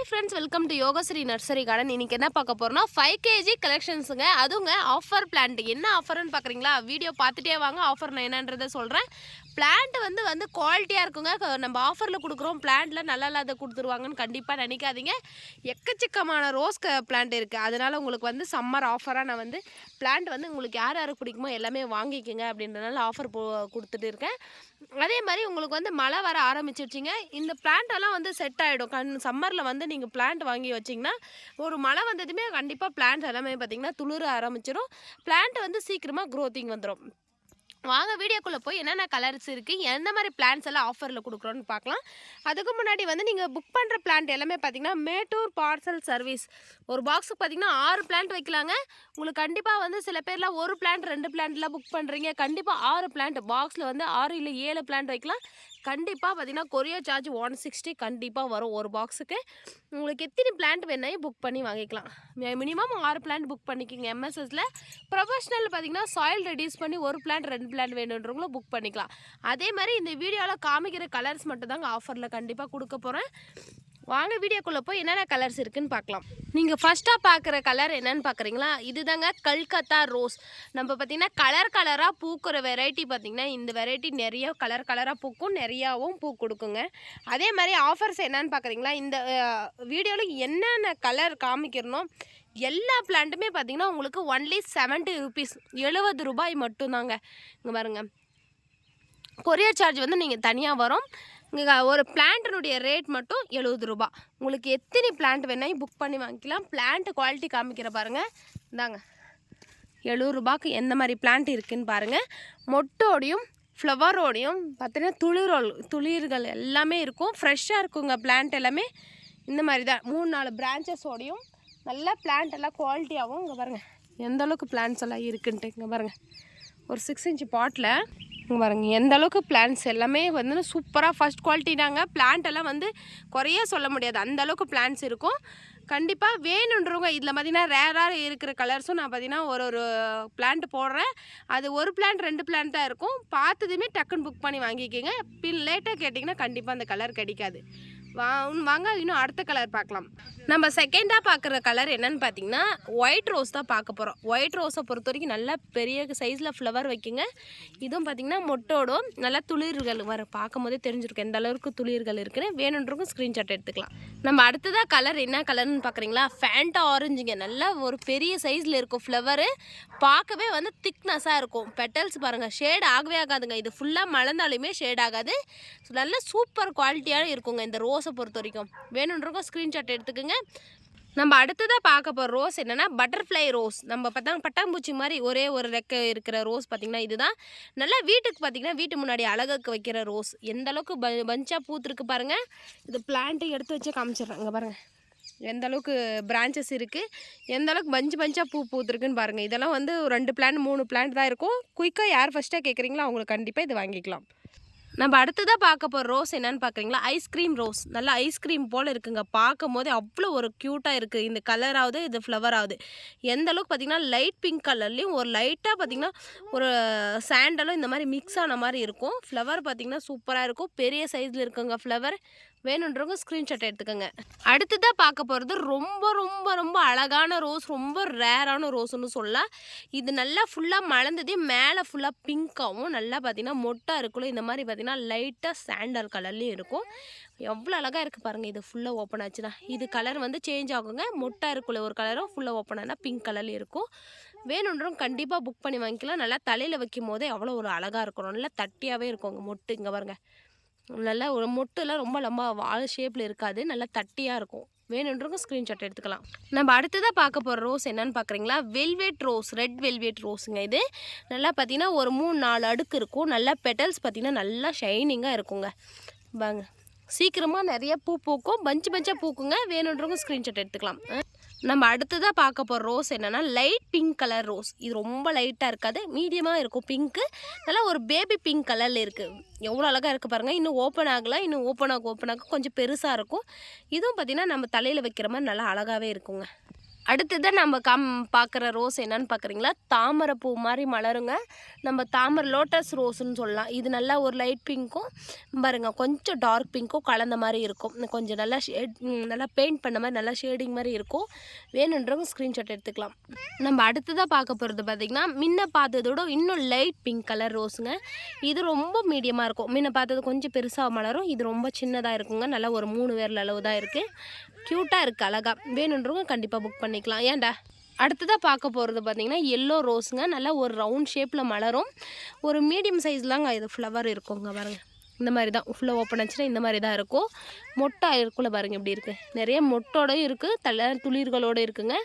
Friends, welcome to Yogashree nursery garden. இன்னைக்கு என்ன பார்க்க போறோம்னா 5 kg கலெக்ஷன்ஸுங்க. அதுங்க ஆஃபர் பிளான்ட். என்ன ஆஃபர்னு பார்க்குறீங்களா? வீடியோ பார்த்துட்டே வாங்க. ஆஃபர் நான் என்னன்றதை சொல்கிறேன். பிளான்ட் வந்து குவாலிட்டியாக இருக்குங்க. நம்ம ஆஃபரில் கொடுக்குறோம், பிளான்ட்டில் நல்லா இல்லாத கொடுத்துருவாங்கன்னு கண்டிப்பாக நினைக்காதீங்க. எக்கச்சக்கமான ரோஸ் பிளான்ட் இருக்குது. அதனால் உங்களுக்கு வந்து சம்மர் ஆஃபராக நான் வந்து பிளான்ட் வந்து உங்களுக்கு யார் யாருக்கு பிடிக்குமோ எல்லாமே வாங்கிக்கோங்க அப்படின்றனால ஆஃபர் கொடுத்துட்டு இருக்கேன். அதே மாதிரி உங்களுக்கு வந்து மழை வர ஆரம்பிச்சிருச்சிங்க. இந்த பிளான்ட்டெல்லாம் வந்து செட் ஆகிடும். சம்மரில் வந்து நீங்கள் பிளான்ட் வாங்கி வச்சிங்கன்னா ஒரு மழை வந்ததுமே கண்டிப்பாக பிளான்ட் எல்லாமே பார்த்திங்கன்னா துளிர ஆரம்பிச்சிடும். பிளான்ட் வந்து சீக்கிரமாக க்ரோத்திங் வந்துடும். வாங்க வீடியோக்குள்ளே போய் என்னென்ன கலர்ஸ் இருக்குது, எந்த மாதிரி பிளான்ஸ் எல்லாம் ஆஃபரில் கொடுக்குறோன்னு பார்க்கலாம். அதுக்கு முன்னாடி வந்து நீங்கள் புக் பண்ணுற பிளான்ட் எல்லாமே பார்த்திங்கன்னா மேட்டூர் பார்சல் சர்வீஸ். ஒரு பாக்ஸுக்கு பார்த்திங்கன்னா 6 பிளான்ட் வைக்கலாங்க. உங்களுக்கு கண்டிப்பாக வந்து சில பேர்லாம் ஒரு பிளான்ட் 2 பிளான்ட்லாம் புக் பண்ணுறீங்க. கண்டிப்பாக 6 பிளான்ட் பாக்ஸில் வந்து 6 இல்லை 7 பிளான்ட் வைக்கலாம். கண்டிப்பாக பார்த்திங்கன்னா கொரியர் சார்ஜ் 160 கண்டிப்பாக வரும் ஒரு பாக்ஸுக்கு. உங்களுக்கு எத்தனை பிளான்ட் வேணாலும் புக் பண்ணி வாங்கிக்கலாம். மினிமம் 6 பிளான்ட் புக் பண்ணிக்கோங்க. எம்எஸ்எஸில் ப்ரொஃபஷ்னல் பார்த்திங்கன்னா சாயில் ரெடியூஸ் பண்ணி ஒரு பிளான்ட் 2 பிளான்ட் வேணுன்றவங்களும் புக் பண்ணிக்கலாம். அதே மாதிரி இந்த வீடியோவில் காமிக்கிற கலர்ஸ் மட்டும் தாங்க ஆஃபரில் கண்டிப்பாக கொடுக்க போகிறேன். வாங்க வீடியோக்குள்ளே போய் என்னென்ன கலர்ஸ் இருக்குதுன்னு பார்க்கலாம். நீங்கள் ஃபஸ்ட்டாக பார்க்குற கலர் என்னென்னு பார்க்குறீங்களா? இது தாங்க கல்கத்தா ரோஸ். நம்ம பார்த்திங்கன்னா கலராக பூக்கிற வெரைட்டி பார்த்திங்கன்னா இந்த வெரைட்டி நிறைய கலராக பூக்கும், நிறையாவும் பூ கொடுக்குங்க. அதே மாதிரி ஆஃபர்ஸ் என்னென்னு பார்க்குறீங்களா? இந்த வீடியோவில் என்னென்ன கலர் காமிக்கிறனோ எல்லா பிளான்ட்டுமே பார்த்திங்கன்னா உங்களுக்கு ஒன்லி 70 ருபீஸ், 70 ரூபாய் மட்டும்தாங்க. இங்கே பாருங்கள், கொரியர் சார்ஜ் வந்து நீங்கள் தனியாக வரும். இங்கே ஒரு பிளான்ட்டினுடைய ரேட் மட்டும் 70 ரூபா. உங்களுக்கு எத்தனை பிளான்ட் வேணாலும் புக் பண்ணி வாங்கிக்கலாம். பிளான்ட் குவாலிட்டி காமிக்கிற பாருங்கள். இந்தாங்க 70 ரூபாய்க்கு எந்த மாதிரி பிளான்ட் இருக்குதுன்னு பாருங்கள். மொட்டோடையும் ஃப்ளவரோடையும் பார்த்தீங்கன்னா துளிர்கள் எல்லாமே இருக்கும். ஃப்ரெஷ்ஷாக இருக்குங்க பிளான்ட் எல்லாமே. இந்த மாதிரி தான் 3-4 பிரான்ச்சஸோடையும் நல்லா பிளான்ட் எல்லாம் குவாலிட்டியாகவும். இங்கே பாருங்கள் எந்த அளவுக்கு பிளான்ட்ஸ் எல்லாம் இருக்குன்ட்டு. இங்கே பாருங்கள் ஒரு 6 இன்ச் பாட்டில் இங்கே பாருங்கள் எந்த அளவுக்கு பிளான்ட்ஸ் எல்லாமே வந்து சூப்பராக ஃபஸ்ட் குவாலிட்டினாங்க. பிளான்ட் எல்லாம் வந்து குறைய சொல்ல முடியாது, அந்த அளவுக்கு பிளான்ட்ஸ் இருக்கும். கண்டிப்பாக வேணுன்றவங்க இதில் பார்த்திங்கன்னா ரேராக இருக்கிற கலர்ஸும் நான் பார்த்திங்கன்னா ஒரு பிளான்ட் போடுறேன். அது ஒரு பிளான்ட் 2 பிளான்ட் தான் இருக்கும். பார்த்ததுமே டக்குன்னு புக் பண்ணி வாங்கிக்கிங்க. லேட்டாக கேட்டிங்கன்னா கண்டிப்பாக அந்த கலர் கிடைக்காது. வாங்க இன்னும் அடுத்த கலர் பார்க்கலாம். நம்ம செகண்டாக பார்க்குற கலர் என்னென்னு பார்த்தீங்கன்னா ஒயிட் ரோஸ் தான் பார்க்க போகிறோம். ஒயிட் ரோஸை பொறுத்த வரைக்கும் நல்லா பெரிய சைஸில் ஃப்ளவர் வைக்குங்க. இதுவும் பார்த்திங்கன்னா மொட்டோடும் நல்லா துளிர்கள் பார்க்கும் போதே தெரிஞ்சிருக்கும் எந்த அளவுக்கு துளிர்கள் இருக்குன்னு. வேணுன்றவங்க ஸ்க்ரீன்ஷாட் எடுத்துக்கலாம். நம்ம அடுத்ததாக கலர் என்ன கலர்னு பார்க்குறீங்களா? ஃபேண்டா ஆரஞ்சுங்க. நல்லா ஒரு பெரிய சைஸில் இருக்கும் ஃப்ளவரு. பார்க்கவே வந்து திக்னஸாக இருக்கும். பெட்டல்ஸ் பாருங்கள், ஷேட் ஆகவே ஆகாதுங்க. இது ஃபுல்லாக மலர்ந்தாலுமே ஷேட் ஆகாது. நல்ல சூப்பர் குவாலிட்டியாக இருக்குங்க இந்த ரோஸை பொறுத்த வரைக்கும். வேணுன்றவங்க ஸ்க்ரீன்ஷாட் எடுத்துக்கோங்க. நம்ம அடுத்ததாக பார்க்க போகிற ரோஸ் என்னென்னா பட்டர்ஃப்ளை ரோஸ். நம்ம பார்த்தா பட்டாம்பூச்சி மாதிரி ஒரே ஒரு ரெக்கை இருக்கிற ரோஸ் பார்த்திங்கன்னா இதுதான். நல்லா வீட்டுக்கு பார்த்திங்கன்னா வீட்டு முன்னாடி அழகுக்கு வைக்கிற ரோஸ். எந்த அளவுக்கு பஞ்சாக பூத்துருக்கு பாருங்கள். இது பிளான்ட்டு எடுத்து வச்சு காமிச்சிடுறேன். இங்கே பாருங்கள் எந்த அளவுக்கு பிரான்ச்சஸ் இருக்குது, எந்த அளவுக்கு பஞ்சாக பூத்துருக்குன்னு பாருங்கள். இதெல்லாம் வந்து 2 பிளான்ட் 3 பிளான்ட் தான் இருக்கும். குயிக்காக யார் ஃபஸ்ட்டாக கேட்குறீங்களோ அவங்களுக்கு கண்டிப்பாக இது வாங்கிக்கலாம். நம்ம அடுத்ததாக பார்க்க போகிற ரோஸ் என்னென்னு பார்க்குறீங்களா? Ice cream rose. நல்லா ஐஸ்கிரீம் போல் இருக்குங்க. பார்க்கும் போதே அவ்வளோ ஒரு க்யூட்டாக இருக்குது. இந்த கலராகுது, இது ஃப்ளவர் ஆகுது. எந்த அளவுக்கு பார்த்திங்கன்னா லைட் பிங்க் கலர்லேயும் ஒரு லைட்டாக பார்த்திங்கன்னா ஒரு சாண்டலும் இந்த மாதிரி மிக்ஸ் ஆன மாதிரி இருக்கும். ஃப்ளவர் பார்த்திங்கன்னா சூப்பராக இருக்கும். பெரிய சைஸில் இருக்குங்க ஃப்ளவர். வேணுன்றவங்க ஸ்க்ரீன்ஷாட் எடுத்துக்கோங்க. அடுத்ததாக பார்க்க போகிறது ரொம்ப ரொம்ப ரொம்ப அழகான ரோஸ், ரொம்ப ரேரான ரோஸ்ன்னு சொல்லலாம். இது நல்லா ஃபுல்லாக மலர்ந்ததே மேலே ஃபுல்லாக பிங்க்காகவும் நல்லா பார்த்திங்கன்னா மொட்டாக இருக்குல்ல இந்த மாதிரி பார்த்திங்கன்னா லைட்டாக சாண்டல் கலர்லேயும் இருக்கும். எவ்வளோ அழகாக இருக்குது பாருங்கள். இது ஃபுல்லாக ஓப்பன் ஆச்சுன்னா இது கலர் வந்து சேஞ்ச் ஆகுங்க. மொட்டாக இருக்குள்ள ஒரு கலரும் ஃபுல்லாக ஓப்பன் ஆனால் பிங்க் கலர்லேயும் இருக்கும். வேணுன்றவங்க கண்டிப்பாக புக் பண்ணி வாங்கிக்கலாம். நல்லா தலையில் வைக்கும் போதே அவ்வளோ ஒரு அழகாக இருக்கும். நல்லா தட்டியாகவே இருக்குங்க மொட்டு. இங்கே பாருங்கள் நல்லா ஒரு மொட்டுலாம் ரொம்ப வால் ஷேப்பில் இருக்காது, நல்லா தட்டியாக இருக்கும். வேணுன்றவங்க ஸ்க்ரீன்ஷாட் எடுத்துக்கலாம். நம்ம அடுத்ததாக பார்க்க போகிற ரோஸ் என்னென்னு பார்க்குறீங்களா? வெல்வெட் ரோஸ், ரெட் வெல்வெட் ரோஸுங்க. இது நல்லா பார்த்திங்கன்னா ஒரு 3-4 அடுக்கு இருக்கும். நல்லா பெட்டல்ஸ் பார்த்திங்கன்னா நல்லா ஷைனிங்காக இருக்குங்க. பாங்க சீக்கிரமாக நிறைய பூ பூக்கும், பஞ்சாக பூக்குங்க. வேணுன்றவங்க ஸ்க்ரீன்ஷாட் எடுத்துக்கலாம். நம்ம அடுத்ததாக பார்க்க போகிற ரோஸ் என்னென்னா லைட் பிங்க் கலர் ரோஸ். இது ரொம்ப லைட்டாக இருக்காது, மீடியமாக இருக்கும். பிங்க்கு நல்லா ஒரு பேபி பிங்க் கலரில் இருக்குது. எவ்வளோ அழகாக இருக்குது பாருங்கள். இன்னும் ஓப்பன் ஆகலாம், இன்னும் ஓப்பன் ஆக கொஞ்சம் பெருசாக இருக்கும். இதுவும் பார்த்திங்கன்னா நம்ம தலையில் வைக்கிற மாதிரி நல்லா அழகாகவே இருக்குங்க. அடுத்தது நம்ம பார்க்குற ரோஸ் என்னன்னு பார்க்குறீங்களா, தாமரை பூ மாதிரி மலருங்க. நம்ம தாமரை லோட்டஸ் ரோஸுன்னு சொல்லலாம். இது நல்லா ஒரு லைட் பிங்க்கும் பாருங்க கொஞ்சம் டார்க் பிங்க்கும் கலந்த மாதிரி இருக்கும். கொஞ்சம் நல்லா நல்லா பெயிண்ட் பண்ண மாதிரி நல்லா ஷேடிங் மாதிரி இருக்கும். வேணுன்றவங்க ஸ்க்ரீன்ஷாட் எடுத்துக்கலாம். நம்ம அடுத்ததாக பார்க்க போகிறது பார்த்திங்கன்னா முன்ன பார்த்ததோட இன்னும் லைட் பிங்க் கலர் ரோஸுங்க. இது ரொம்ப மீடியமாக இருக்கும். முன்ன பார்த்தது கொஞ்சம் பெருசாக மலரும், இது ரொம்ப சின்னதாக இருக்குங்க. நல்லா ஒரு 3 விரல் அளவு தான் இருக்குது. க்யூட்டாக இருக்குது, அழகாக. வேணுன்றவங்க கண்டிப்பாக புக் பண்ணிக்கலாம். ஏன்டா அடுத்ததாக பார்க்க போகிறது பார்த்திங்கன்னா எல்லோ ரோஸுங்க. நல்லா ஒரு ரவுண்ட் ஷேப்பில் மலரும். ஒரு மீடியம் சைஸ்லாங்க இது ஃப்ளவர் இருக்குங்க பாருங்கள். இந்த மாதிரி தான் ஃபுல்லாக ஓப்பன் ஆச்சுன்னா இந்த மாதிரி தான் இருக்கும். மொட்டை இருக்குள்ள பாருங்கள் எப்படி இருக்குது. நிறைய மொட்டோடையும் இருக்குது, துளிர்களோடு இருக்குங்க.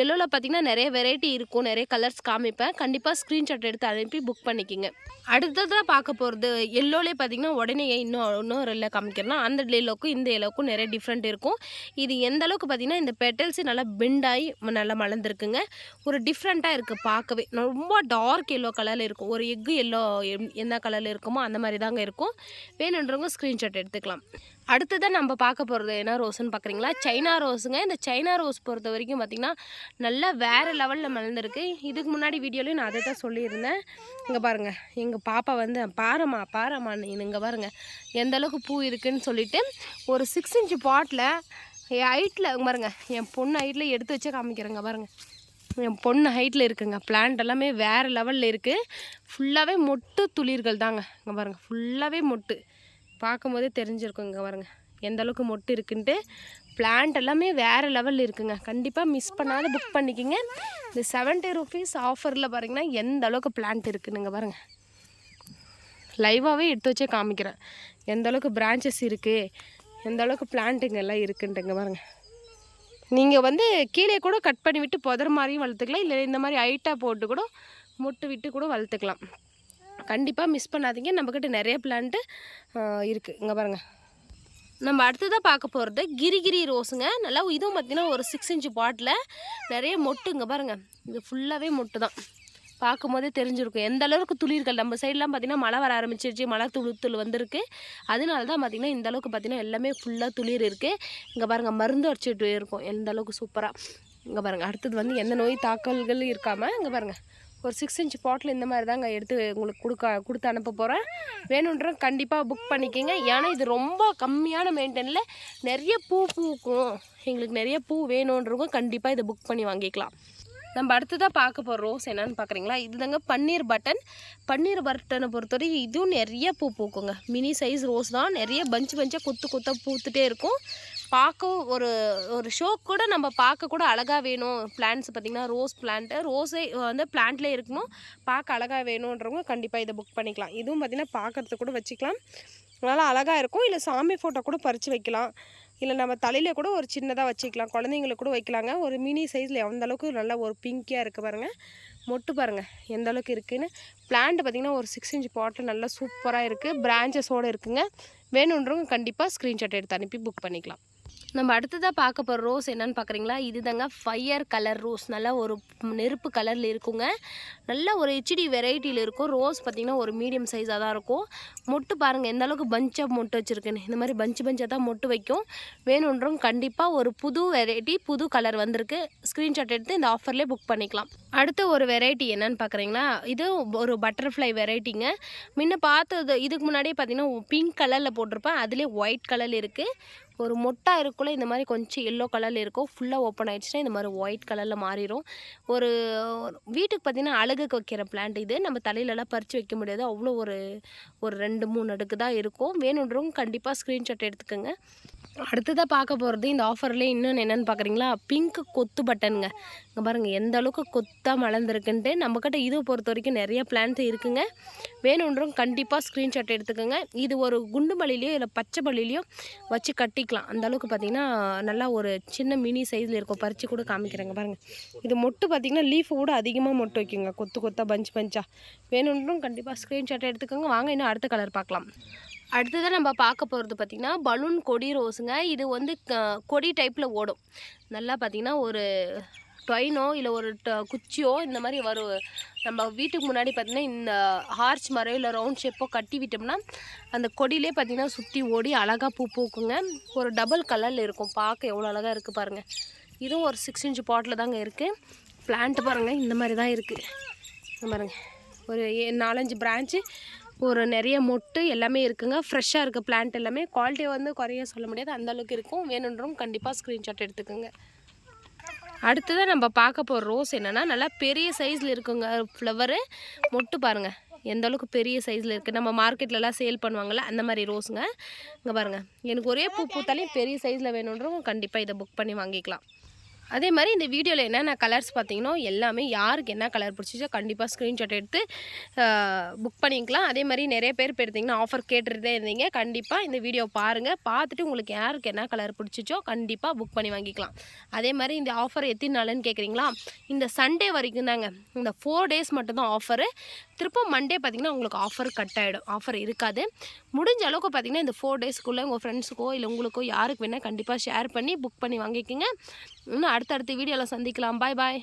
எல்லோவில் பார்த்திங்கன்னா நிறைய வெரைட்டி இருக்கும், நிறைய கலர்ஸ் காமிப்பேன். கண்டிப்பாக ஸ்க்ரீன்ஷாட் எடுத்து அனுப்பி புக் பண்ணிக்கிங்க. அடுத்ததாக பார்க்க போகிறது எல்லோலே பார்த்திங்கன்னா உடனே இன்னொரு எல்லோ காமிக்கிறேன்னா அந்த எல்லோவுக்கும் இந்த எல்லோவுக்கும் நிறைய டிஃப்ரெண்ட் இருக்கும். இது எந்த அளவுக்கு பார்த்திங்கன்னா இந்த பெட்டல்ஸ் நல்லா பெண்டாகி நல்லா மலர்ந்துருக்குங்க. ஒரு டிஃப்ரெண்ட்டாக இருக்குது பார்க்கவே. ரொம்ப டார்க் எல்லோ கலரில் இருக்கும். ஒரு எக்கு எல்லோ என்ன கலரில் இருக்குமோ அந்த மாதிரி தாங்க இருக்கும். வேணுன்றவங்க ஸ்க்ரீன்ஷாட் எடுத்துக்கலாம். அடுத்ததான் நம்ம பார்க்க போகிறது என்ன ரோஸ்ன்னு பார்க்குறீங்களா, சைனா ரோஸுங்க. இந்த சைனா ரோஸ் பொறுத்த வரைக்கும் பார்த்திங்கன்னா நல்லா வேறு லெவலில் மலர்ந்துருக்கு. இதுக்கு முன்னாடி வீடியோலையும் நான் அதை தான் சொல்லியிருந்தேன். இங்கே பாருங்கள், எங்கள் பாப்பா வந்து பாரம்மா இங்கே பாருங்கள் எந்த அளவுக்கு பூ இருக்குதுன்னு சொல்லிவிட்டு ஒரு 6 inch பாட்டில் என் ஹைட்டில் பாருங்கள், என் பொண்ணு ஹைட்டில் எடுத்து வச்சே காமிக்கிறேங்க பாருங்கள். என் பொண்ணு ஹைட்டில் இருக்குங்க. பிளான்ட் எல்லாமே வேறு லெவலில் இருக்குது. ஃபுல்லாகவே மொட்டு துளிர்கள் தாங்க. இங்கே பாருங்கள் ஃபுல்லாகவே மொட்டு. பார்க்கும்போதே தெரிஞ்சிருக்கும். இங்கே பாருங்கள் எந்த அளவுக்கு மொட்டு இருக்குன்ட்டு. பிளான்ட் எல்லாமே வேறு லெவலில் இருக்குங்க. கண்டிப்பாக மிஸ் பண்ணாத புக் பண்ணிக்கிங்க. இந்த 70 rupees ஆஃபரில் பாருங்கன்னா எந்த அளவுக்கு பிளான்ட் இருக்குதுங்க பாருங்கள். லைவாகவே எடுத்து வச்சே காமிக்கிறேன் எந்த அளவுக்கு பிரான்ச்சஸ் இருக்குது, எந்த அளவுக்கு பிளான்ட்டுங்க எல்லாம் இருக்குன்ட்டுங்க பாருங்கள். நீங்கள் வந்து கீழே கூட கட் பண்ணி விட்டு புதர் மாதிரியும் வளர்த்துக்கலாம், இல்லை இந்த மாதிரி ஹைட்டாக போட்டு கூட மொட்டு விட்டு கூட வளர்த்துக்கலாம். கண்டிப்பாக மிஸ் பண்ணாதீங்க. நம்மக்கிட்ட நிறைய பிளான்ட்டு இருக்குது. இங்கே பாருங்கள். நம்ம அடுத்ததாக பார்க்க போகிறது கிரிகிரி ரோஸுங்க. நல்லா இதுவும் பார்த்திங்கன்னா ஒரு 6 inch பாட்டில் நிறைய மொட்டு. இங்கே பாருங்கள் இது ஃபுல்லாகவே மொட்டு தான். பார்க்கும்போதே தெரிஞ்சிருக்கும் எந்த அளவுக்கு துளிர்கள். நம்ம சைட்லாம் பார்த்திங்கன்னா மழை வர ஆரம்பிச்சிருச்சு, மழை துளுத்தல் வந்திருக்கு. அதனால தான் பார்த்திங்கன்னா இந்த அளவுக்கு பார்த்திங்கன்னா எல்லாமே ஃபுல்லாக துளிர் இருக்குது. இங்கே பாருங்கள் மருந்து அடிச்சுட்டு இருக்கும் எந்த அளவுக்கு சூப்பராக. இங்கே பாருங்கள் அடுத்தது வந்து எந்த நோய் தாக்கல்கள் இருக்காமல் இங்கே பாருங்கள் ஒரு 6 inch பாட்டில் இந்த மாதிரி தாங்க எடுத்து உங்களுக்கு கொடுத்து அனுப்ப போகிறேன். வேணுன்ற கண்டிப்பாக புக் பண்ணிக்கிங்க. ஏன்னா இது ரொம்ப கம்மியான மெயின்டெனில் நிறைய பூ பூக்கும். எங்களுக்கு நிறைய பூ வேணுன்றவங்க கண்டிப்பாக இதை புக் பண்ணி வாங்கிக்கலாம். நம்ம அடுத்ததாக பார்க்க போகிற ரோஸ் என்னென்னு பார்க்குறீங்களா, இது தாங்க பன்னீர் பட்டனை பொறுத்தவரைக்கும் இதுவும் நிறைய பூ பூக்குங்க. மினி சைஸ் ரோஸ் தான். நிறைய பஞ்சாக கொத்தாக பூத்துட்டே இருக்கும். பார்க்கவும் ஒரு ஷோ கூட நம்ம பார்க்க கூட அழகாக வேணும். பிளான்ட்ஸ் பார்த்திங்கன்னா ரோஸே வந்து பிளான்ட்லேயே இருக்கணும், பார்க்க அழகாக வேணுன்றவங்க கண்டிப்பாக இதை புக் பண்ணிக்கலாம். இதுவும் பார்த்திங்கன்னா பார்க்குறதுக்கு கூட வச்சுக்கலாம், நல்லா அழகாக இருக்கும். இல்லை சாமி ஃபோட்டோ கூட பறித்து வைக்கலாம், இல்லை நம்ம தலையில் கூட ஒரு சின்னதாக வச்சுக்கலாம், குழந்தைங்களுக்கு கூட வைக்கலாங்க. ஒரு மினி சைஸில் எந்த அளவுக்கு நல்லா ஒரு பிங்கியாக இருக்குது பாருங்கள். மொட்டு பாருங்கள் எந்த அளவுக்கு இருக்குதுன்னு. பிளான்ட் பார்த்திங்கன்னா ஒரு 6 inch பாட்டில் நல்லா சூப்பராக இருக்குது, பிரான்ச்சஸோடு இருக்குங்க. வேணுன்றவங்க கண்டிப்பாக ஸ்க்ரீன்ஷாட் எடுத்து அனுப்பி புக் பண்ணிக்கலாம். நம்ம அடுத்ததாக பார்க்க போகிற ரோஸ் என்னென்னு பார்க்குறீங்களா, இது தாங்க ஃபயர் கலர் ரோஸ். நல்லா ஒரு நெருப்பு கலரில் இருக்குங்க. நல்லா ஒரு HD வெரைட்டியில் இருக்கும். ரோஸ் பார்த்திங்கன்னா ஒரு மீடியம் சைஸாக தான் இருக்கும். மொட்டு பாருங்கள் எந்த அளவுக்கு பஞ்சாக மொட்டு வச்சுருக்குன்னு. இந்த மாதிரி பஞ்சாக தான் மொட்டு வைக்கும். வேணுன்றவங்க கண்டிப்பாக ஒரு புது வெரைட்டி புது கலர் வந்திருக்கு, ஸ்க்ரீன்ஷாட் எடுத்து இந்த ஆஃபர்லேயே புக் பண்ணிக்கலாம். அடுத்த ஒரு வெரைட்டி என்னென்னு பார்க்குறீங்களா, இது ஒரு பட்டர்ஃப்ளை வெரைட்டிங்க. முன்ன பார்த்தது இதுக்கு முன்னாடியே பார்த்திங்கன்னா பிங்க் கலரில் போட்டிருப்பேன், அதுலேயே ஒயிட் கலரில் இருக்குது. ஒரு மொட்டா இருக்குள்ள இந்த மாதிரி கொஞ்சம் எல்லோ கலரில் இருக்கும். ஃபுல்லாக ஓப்பன் ஆகிடுச்சுன்னா இந்த மாதிரி ஒயிட் கலரில் மாறிடும். ஒரு வீட்டுக்கு பார்த்திங்கன்னா அழகுக்கு வைக்கிற பிளான்ட் இது. நம்ம தலையிலலாம் பறித்து வைக்க முடியாது, அவ்வளோ ஒரு 2-3 அடுக்கு தான் இருக்கும். வேணுன்றவங்க கண்டிப்பாக ஸ்க்ரீன்ஷாட் எடுத்துக்கோங்க. அடுத்ததாக பார்க்க போகிறது இந்த ஆஃபர்லேயே இன்னொன்று என்னென்னு பார்க்குறீங்களா, பிங்க் கொத்து பட்டனுங்க. இங்கே பாருங்கள் எந்த அளவுக்கு கொத்தாக மலர்ந்துருக்குன்ட்டு. நம்மக்கிட்ட இதை பொறுத்த வரைக்கும் நிறைய பிளான்ட் இருக்குங்க. வேணுன்றவங்க கண்டிப்பாக ஸ்க்ரீன்ஷாட் எடுத்துக்கோங்க. இது ஒரு குண்டு மல்லிலையோ இல்லை பச்சை மல்லிலையோ வச்சு கட்டிக்கலாம். அந்த அளவுக்கு பார்த்திங்கன்னா நல்லா ஒரு சின்ன மினி சைஸில் இருக்கும். பறித்து கூட காமிக்கிறேங்க பாருங்கள். இது மொட்டு பார்த்திங்கன்னா லீஃபை கூட அதிகமாக மொட்டு வைக்குங்க, கொத்தாக பஞ்சாக. வேணுன்றவங்க கண்டிப்பாக ஸ்க்ரீன்ஷாட் எடுத்துக்கோங்க. வாங்க இன்னும் அடுத்த கலர் பார்க்கலாம். அடுத்ததாக நம்ம பார்க்க போகிறது பார்த்திங்கன்னா பலூன் கொடி ரோஸுங்க. இது வந்து கொடி டைப்பில் ஓடும். நல்லா பார்த்திங்கன்னா ஒரு டொயினோ இல்லை ஒரு குச்சியோ இந்த மாதிரி வரும். நம்ம வீட்டுக்கு முன்னாடி பார்த்திங்கன்னா இந்த ஹார்ச் மரம் இல்லை ரவுண்ட் ஷேப்போ கட்டி விட்டோம்னா அந்த கொடியிலே பார்த்திங்கன்னா சுற்றி ஓடி அழகாக பூ பூக்குங்க. ஒரு டபுள் கலரில் இருக்கும். பார்க்க எவ்வளோ அழகாக இருக்குது பாருங்கள். இதுவும் ஒரு 6 இன்ச் பாட்டில் தாங்க இருக்குது. பிளான்ட்டு பாருங்கள் இந்த மாதிரி தான் இருக்குது. பாருங்கள் ஒரு 4-5 பிரான்ச்சு, ஒரு நிறைய மொட்டு எல்லாமே இருக்குங்க. ஃப்ரெஷ்ஷாக இருக்குது பிளான்ட் எல்லாமே. குவாலிட்டியை வந்து குறைய சொல்ல முடியாது, அந்தளவுக்கு இருக்கும். வேணுன்றவங்க கண்டிப்பாக ஸ்க்ரீன்ஷாட் எடுத்துக்கோங்க. அடுத்ததாக நம்ம பார்க்க போகிற ரோஸ் என்னென்னா நல்லா பெரிய சைஸில் இருக்குங்க. ஃப்ளவரு மொட்டு பாருங்கள் எந்த அளவுக்கு பெரிய சைஸில் இருக்குது. நம்ம மார்க்கெட்லலாம் சேல் பண்ணுவாங்கள்ல அந்த மாதிரி ரோஸுங்க. இங்கே பாருங்கள் எனக்கு ஒரே பூ பூத்தாலே பெரிய சைஸில் வேணுன்றவங்க கண்டிப்பாக இதை புக் பண்ணி வாங்கிக்கலாம். அதே மாதிரி இந்த வீடியோவில் என்னென்ன கலர்ஸ் பார்த்தீங்கன்னா எல்லாமே யாருக்கு என்ன கலர் பிடிச்சிச்சோ கண்டிப்பாக ஸ்க்ரீன்ஷாட் எடுத்து புக் பண்ணிக்கலாம். அதே மாதிரி நிறைய பேர் எடுத்திங்கன்னா ஆஃபர் கேட்டுகிட்டே இருந்தீங்க. கண்டிப்பாக இந்த வீடியோ பாருங்கள், பார்த்துட்டு உங்களுக்கு யாருக்கு என்ன கலர் பிடிச்சிச்சோ கண்டிப்பாக புக் பண்ணி வாங்கிக்கலாம். அதே மாதிரி இந்த ஆஃபர் எத்தனை நாளுன்னு கேட்குறீங்களா? இந்த சண்டே வரைக்கும் தாங்க. இந்த 4 டேஸ் மட்டும்தான் ஆஃபரு. திரும்ப மண்டே பார்த்திங்கன்னா உங்களுக்கு ஆஃபர் கட் ஆகிடும், ஆஃபர் இருக்காது. முடிஞ்ச அளவுக்கு பார்த்திங்கன்னா இந்த 4 டேஸ்க்குள்ளே உங்கள் ஃப்ரெண்ட்ஸுக்கோ இல்லை உங்களுக்கோ யாருக்கு வேணால் கண்டிப்பாக ஷேர் பண்ணி புக் பண்ணி வாங்கிக்கோங்க. இன்னும் அடுத்தடுத்த வீடியோவில் சந்திக்கலாம். பாய் பாய்.